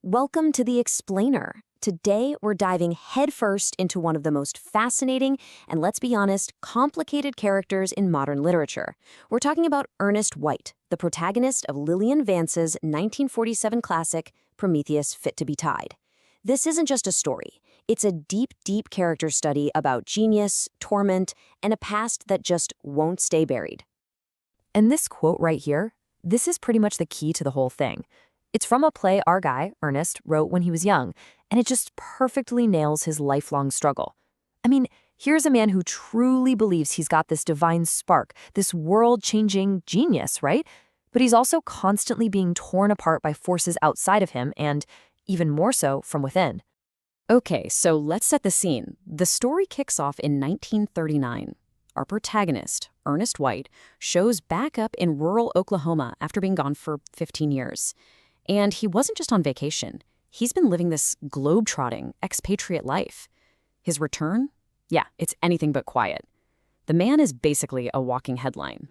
Welcome to The Explainer. Today, we're diving headfirst into one of the most fascinating and, let's be honest, complicated characters in modern literature. We're talking about Ernest White, the protagonist of Lillian Vance's 1947 classic, Prometheus Fit to be Tied. This isn't just a story. It's a deep, deep character study about genius, torment, and a past that just won't stay buried. And this quote right here, this is pretty much the key to the whole thing. It's from a play our guy, Ernest, wrote when he was young, and it just perfectly nails his lifelong struggle. I mean, here's a man who truly believes he's got this divine spark, this world-changing genius, right? But he's also constantly being torn apart by forces outside of him and, even more so, from within. Okay, so let's set the scene. The story kicks off in 1939. Our protagonist, Ernest White, shows back up in rural Oklahoma after being gone for 15 years. And he wasn't just on vacation. He's been living this globe-trotting, expatriate life. His return? Yeah, it's anything but quiet. The man is basically a walking headline.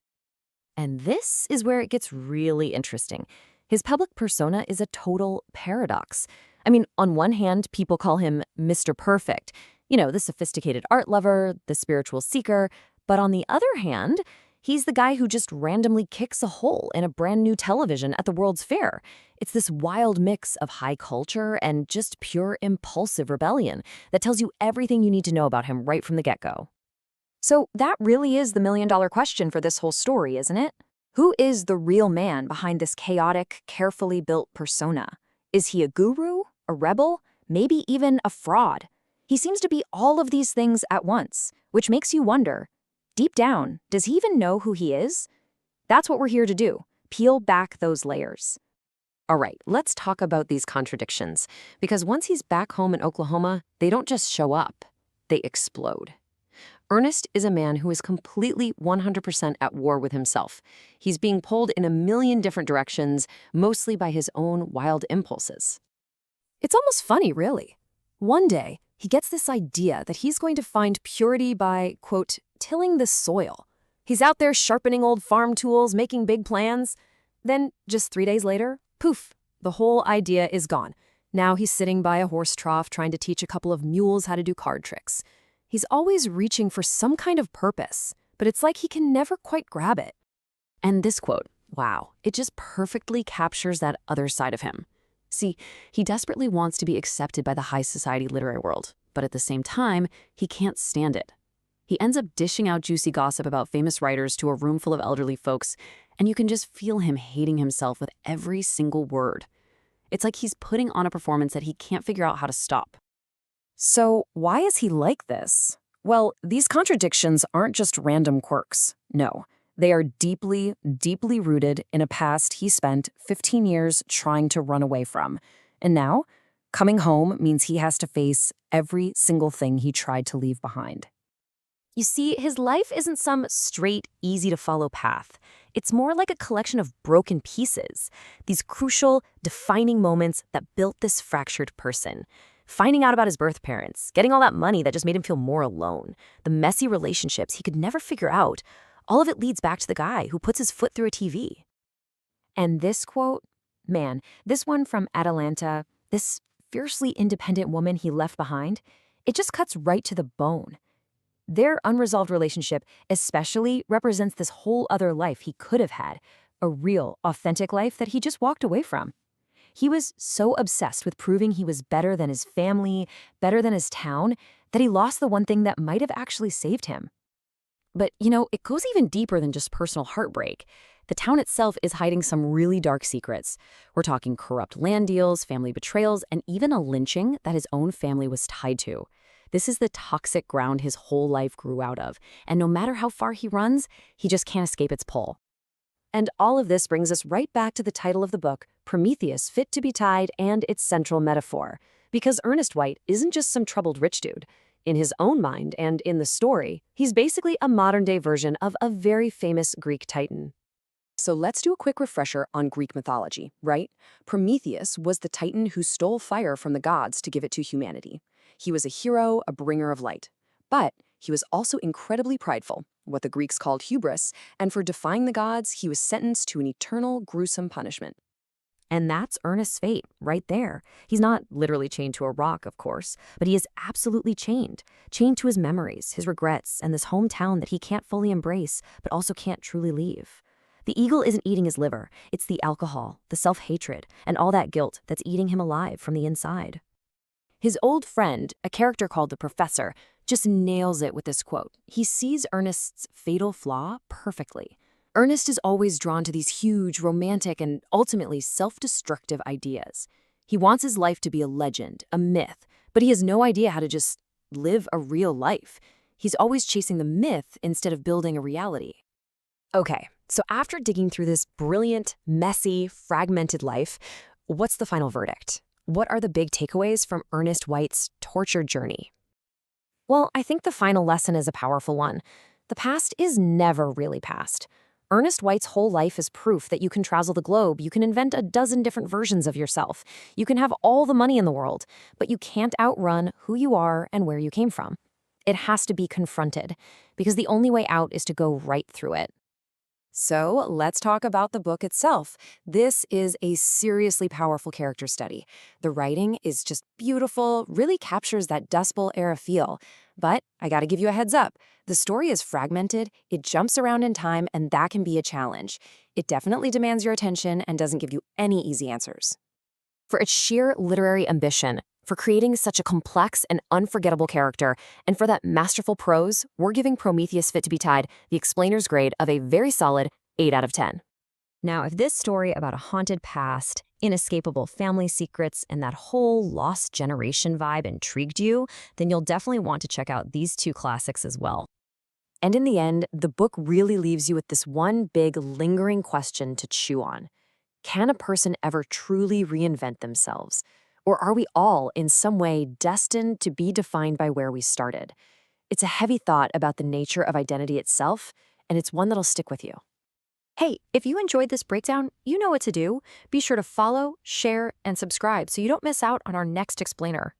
And this is where it gets really interesting. His public persona is a total paradox. I mean, on one hand, people call him Mr. Perfect, the sophisticated art lover, the spiritual seeker. But on the other hand, he's the guy who just randomly kicks a hole in a brand new television at the World's Fair. It's this wild mix of high culture and just pure impulsive rebellion that tells you everything you need to know about him right from the get-go. So that really is the million-dollar question for this whole story, isn't it? Who is the real man behind this chaotic, carefully built persona? Is he a guru, a rebel, maybe even a fraud? He seems to be all of these things at once, which makes you wonder, deep down, does he even know who he is? That's what we're here to do, peel back those layers. All right, let's talk about these contradictions, because once he's back home in Oklahoma, they don't just show up, they explode. Ernest is a man who is completely 100% at war with himself. He's being pulled in a million different directions, mostly by his own wild impulses. It's almost funny, really. One day, he gets this idea that he's going to find purity by, quote, tilling the soil. He's out there sharpening old farm tools, making big plans. Then, just 3 days later, poof, the whole idea is gone. Now he's sitting by a horse trough trying to teach a couple of mules how to do card tricks. He's always reaching for some kind of purpose, but it's like he can never quite grab it. And this quote, wow, it just perfectly captures that other side of him. See, he desperately wants to be accepted by the high society literary world, but at the same time, he can't stand it. He ends up dishing out juicy gossip about famous writers to a room full of elderly folks, and you can just feel him hating himself with every single word. It's like he's putting on a performance that he can't figure out how to stop. So why is he like this? Well, these contradictions aren't just random quirks. No, they are deeply, deeply rooted in a past he spent 15 years trying to run away from. And now, coming home means he has to face every single thing he tried to leave behind. You see, his life isn't some straight, easy-to-follow path. It's more like a collection of broken pieces, these crucial, defining moments that built this fractured person. Finding out about his birth parents, getting all that money that just made him feel more alone, the messy relationships he could never figure out, all of it leads back to the guy who puts his foot through a TV. And this quote, man, this one from Atalanta, this fiercely independent woman he left behind, it just cuts right to the bone. Their unresolved relationship especially represents this whole other life he could have had, a real, authentic life that he just walked away from. He was so obsessed with proving he was better than his family, better than his town, that he lost the one thing that might have actually saved him. But, it goes even deeper than just personal heartbreak. The town itself is hiding some really dark secrets. We're talking corrupt land deals, family betrayals, and even a lynching that his own family was tied to. This is the toxic ground his whole life grew out of, and no matter how far he runs, he just can't escape its pull. And all of this brings us right back to the title of the book, Prometheus Fit to be Tied, and its central metaphor. Because Ernest White isn't just some troubled rich dude. In his own mind and in the story, he's basically a modern-day version of a very famous Greek titan. So let's do a quick refresher on Greek mythology, right? Prometheus was the titan who stole fire from the gods to give it to humanity. He was a hero, a bringer of light. But he was also incredibly prideful, what the Greeks called hubris, and for defying the gods, he was sentenced to an eternal, gruesome punishment. And that's Ernest's fate, right there. He's not literally chained to a rock, of course, but he is absolutely chained. Chained to his memories, his regrets, and this hometown that he can't fully embrace, but also can't truly leave. The eagle isn't eating his liver, it's the alcohol, the self-hatred, and all that guilt that's eating him alive from the inside. His old friend, a character called the Professor, just nails it with this quote. He sees Ernest's fatal flaw perfectly. Ernest is always drawn to these huge, romantic, and ultimately self-destructive ideas. He wants his life to be a legend, a myth, but he has no idea how to just live a real life. He's always chasing the myth instead of building a reality. Okay, so after digging through this brilliant, messy, fragmented life, what's the final verdict? What are the big takeaways from Ernest White's tortured journey? Well, I think the final lesson is a powerful one. The past is never really past. Ernest White's whole life is proof that you can travel the globe, you can invent a dozen different versions of yourself, you can have all the money in the world, but you can't outrun who you are and where you came from. It has to be confronted, because the only way out is to go right through it. So let's talk about the book itself. This is a seriously powerful character study. The writing is just beautiful, really captures that Dust Bowl era feel. But I gotta give you a heads up. The story is fragmented, it jumps around in time, and that can be a challenge. It definitely demands your attention and doesn't give you any easy answers. For its sheer literary ambition, for creating such a complex and unforgettable character, and for that masterful prose, we're giving Prometheus Fit to be Tied the explainer's grade of a very solid 8 out of 10. Now, if this story about a haunted past, inescapable family secrets, and that whole lost generation vibe intrigued you, then you'll definitely want to check out these two classics as well. And in the end, the book really leaves you with this one big, lingering question to chew on. Can a person ever truly reinvent themselves? Or are we all, in some way, destined to be defined by where we started? It's a heavy thought about the nature of identity itself, and it's one that'll stick with you. Hey, if you enjoyed this breakdown, you know what to do. Be sure to follow, share, and subscribe so you don't miss out on our next explainer.